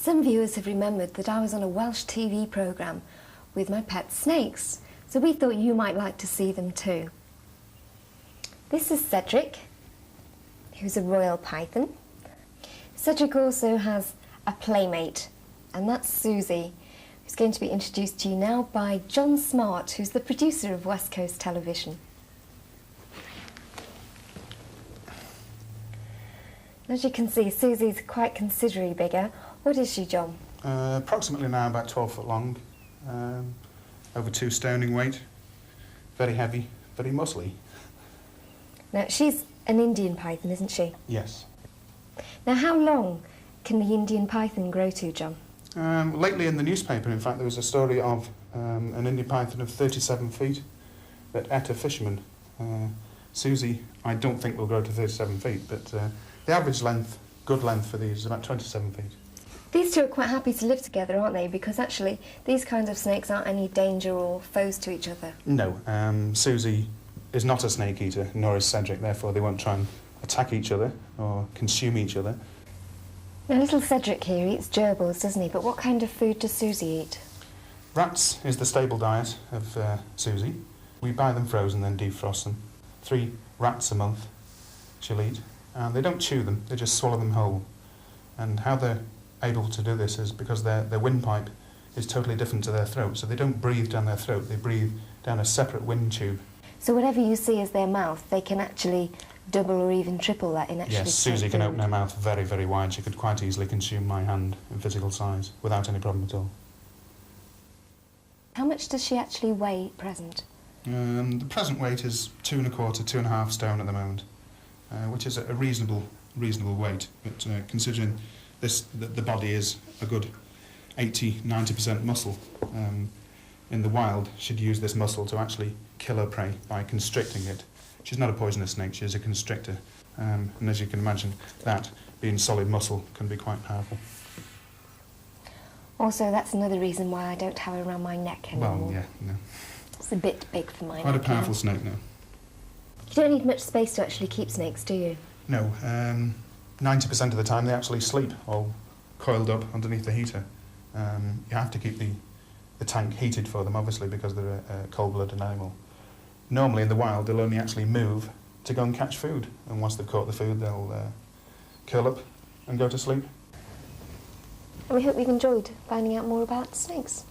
Some viewers have remembered that I was on a Welsh TV programme with my pet snakes, so we thought you might like to see them too. This is Cedric, who's a royal python. Cedric also has a playmate, and that's Susie, who's going to be introduced to you now by John Smart, who's the producer of West Coast Television. As you can see, Susie's quite considerably bigger. What is she, John? Approximately now about 12 foot long, over 2 stone in weight, very heavy, very muscly. Now, she's an Indian python, isn't she? Yes. Now, how long can the Indian python grow to, John? Lately in the newspaper, in fact, there was a story of an Indian python of 37 feet that ate a fisherman. Susie, I don't think will grow to 37 feet, but the average length, good length for these is about 27 feet. These two are quite happy to live together, aren't they? Because actually, these kinds of snakes aren't any danger or foes to each other. No, Susie is not a snake eater, nor is Cedric, therefore they won't try and attack each other or consume each other. Now, little Cedric here eats gerbils, doesn't he? But what kind of food does Susie eat? Rats is the staple diet of Susie. We buy them frozen, then defrost them. 3 rats a month she'll eat, and they don't chew them, they just swallow them whole. And how they're able to do this is because their windpipe is totally different to their throat, so they don't breathe down their throat, they breathe down a separate wind tube. So whatever you see as their mouth, they can actually double or even triple that in actually. Yes, Susie can open her mouth very, very wide. She could quite easily consume my hand in physical size without any problem at all. How much does she actually weigh at present? The present weight is 2 1/4, 2.5 stone at the moment, which is a reasonable weight. But considering the body is a good 80–90% muscle, in the wild she'd use this muscle to actually kill her prey by constricting it. She's not a poisonous snake, she's a constrictor. And as you can imagine, that, being solid muscle, can be quite powerful. Also, that's another reason why I don't have it around my neck anymore. Well, yeah, no. It's a bit big for my neck. Quite a powerful snake, no. You don't need much space to actually keep snakes, do you? No, 90% of the time they actually sleep, all coiled up underneath the heater. You have to keep the tank heated for them, obviously, because they're a cold-blooded animal. Normally in the wild, they'll only actually move to go and catch food, and once they've caught the food, they'll curl up and go to sleep. And we hope you've enjoyed finding out more about snakes.